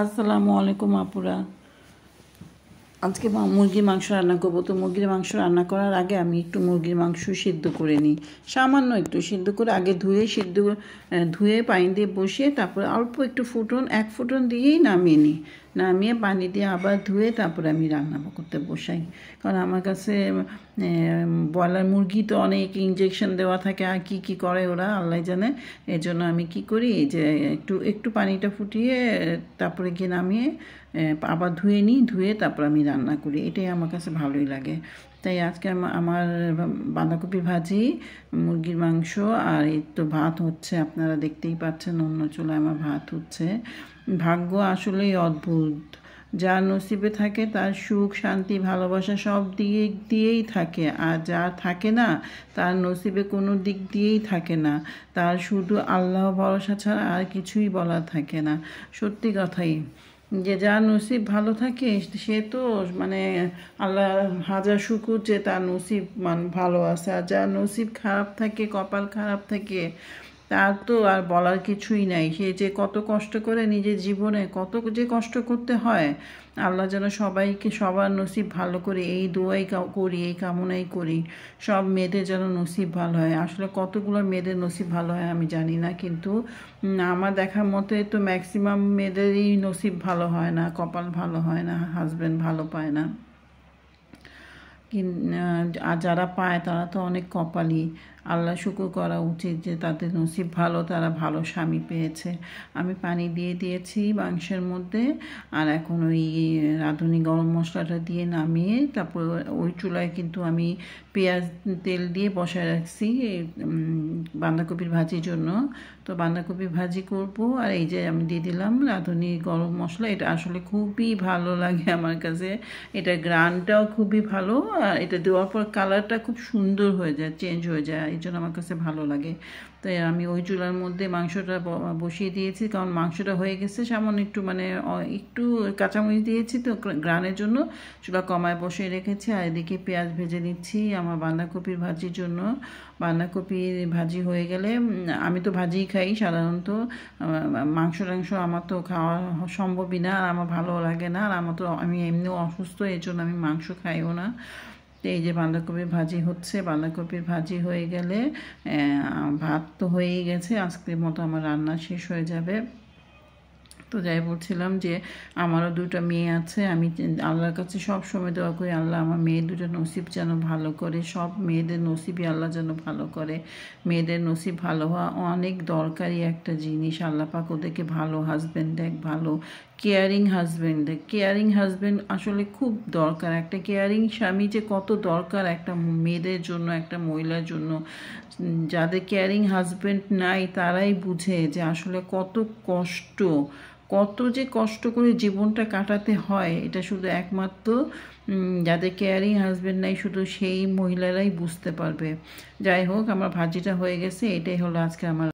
আসসালামু আলাইকুম আপুরা। আজকে মুরগির মাংস রান্না করবো। তো মুরগির মাংস রান্না করার আগে আমি একটু মুরগির মাংস সিদ্ধ করে নিই, সামান্য একটু সিদ্ধ করে আগে ধুয়ে পানি দিয়ে বসিয়ে তারপরে অল্প একটু এক ফুটন দিয়েই নামিয়ে নিই। নামিয়ে পানি দিয়ে আবার ধুয়ে তারপরে আমি রান্না করতে বসাই। কারণ আমার কাছে ব্রয়লার মুরগি তো অনেক ইঞ্জেকশন দেওয়া থাকে, আর কি করে ওরা আল্লাহ জানে। এর জন্য আমি কি করি যে একটু পানিটা ফুটিয়ে তারপরে গিয়ে নামিয়ে আবার ধুয়ে তারপর আমি রান্না করি। এটাই আমার কাছে ভালোই লাগে। তাই আজকে আমার বাঁধাকপি ভাজি, মুরগির মাংস, আর এই তো ভাত হচ্ছে, আপনারা দেখতেই পাচ্ছেন অন্য চুলায় আমার ভাত হচ্ছে। ভাগ্য আসলেই অদ্ভুত। যার নসিবে থাকে তার সুখ, শান্তি, ভালোবাসা সব দিয়েই থাকে, আর যার থাকে না তার নসিবে কোনো দিক দিয়েই থাকে না। তার শুধু আল্লাহ ভরসা ছাড়া আর কিছুই বলার থাকে না। সত্যি কথাই, যে যার নসিব ভালো থাকে সে তো মানে আল্লাহ হাজার শুকুর যে তার নসিব ভালো আছে। আর যার নসিব খারাপ থাকে, কপাল খারাপ থাকে, তার তো আর বলার কিছুই নাই। সে যে কত কষ্ট করে নিজের জীবনে কত যে কষ্ট করতে হয়। আল্লাহ যেন সবাইকে সবার নসিব ভালো করে, এই দোয়াই করি, এই কামনাই করি সব মেয়েদের যেন নসিব ভালো হয়। আসলে কতগুলো মেয়েদের নসিব ভালো হয় আমি জানি না, কিন্তু আমার দেখার মতে তো ম্যাক্সিমাম মেয়েদেরই নসিব ভালো হয় না, কপাল ভালো হয় না, হাজব্যান্ড ভালো পায় না। আর যারা পায় তারা তো অনেক কপালি। আল্লাহ শুকর করা উচিত যে তাদের নসিব ভালো, তারা ভালো স্বামী পেয়েছে। আমি পানি দিয়ে দিয়েছি মাংসের মধ্যে, আর এখন ওই রাঁধুনি গরম মশলাটা দিয়ে নামিয়ে তারপর ওই চুলায় কিন্তু আমি পেঁয়াজ তেল দিয়ে বসায় রাখছি বাঁধাকপির ভাজির জন্য। তো বাঁধাকপি ভাজি করব, আর এই যে আমি দিয়ে দিলাম রাঁধুনি গরম মশলা। এটা আসলে খুবই ভালো লাগে আমার কাছে, এটা গ্রানটাও খুবই ভালো, আর এটা দেওয়ার পর কালারটা খুব সুন্দর হয়ে যায়, চেঞ্জ হয়ে যায়, এই জন্য আমার কাছে ভালো লাগে। তাই আমি ওই চুলার মধ্যে মাংসটা বসিয়ে দিয়েছি, কারণ মাংসটা হয়ে গেছে সামান্য একটু একটু কাঁচামরিচ দিয়েছি তো গ্রানের জন্য চুলা কমায় বসিয়ে রেখেছি। আর এদিকে পেঁয়াজ ভেজে নিচ্ছি আমার বাঁধাকপির ভাজির জন্য। বাঁধাকপির ভাজি হয়ে গেলে, আমি তো ভাজিই খাই সাধারণত, মাংস টাংস আমার তো খাওয়া সম্ভবই না, আর আমার ভালো লাগে না, আর আমি এমনিও অসুস্থ, এই জন্য আমি মাংস খাইও না। তো এই যে বাঁধাকপির ভাজি হচ্ছে, বাঁধাকপির ভাজি হয়ে গেলে ভাত তো হয়েই গেছে, আজকের মতো আমার রান্না শেষ হয়ে যাবে। তো যাই বলছিলাম যে আমারও দুটো মেয়ে আছে, আমি আল্লাহর কাছে সব সময় দোয়া করি আল্লাহ আমার মেয়ে দুটো নসিব যেন ভালো করে, সব মেয়েদের নসিবই আল্লাহ যেন ভালো করে। মেয়েদের নসিব ভালো হওয়া অনেক দরকারি একটা জিনিস। আল্লাহ পাক ওদেরকে ভালো হাজব্যান্ড দেখ, ভালো কেয়ারিং হাজব্যান্ড দেখ। কেয়ারিং হাজব্যান্ড আসলে খুব দরকার, একটা কেয়ারিং স্বামী যে কত দরকার একটা মেয়েদের জন্য, একটা মহিলার জন্য। যাদের কেয়ারিং হাজব্যান্ড নাই তারাই বুঝে যে আসলে কত যে কষ্ট করে জীবনটা কাটাতে হয়। এটা শুধু একমাত্র যাদের কেয়ারিং হাজব্যান্ড নাই শুধু সেই মহিলারাই বুঝতে পারবে। যাই হোক, আমার ভাজিটা হয়ে গেছে, এটাই হলো আজকে আমার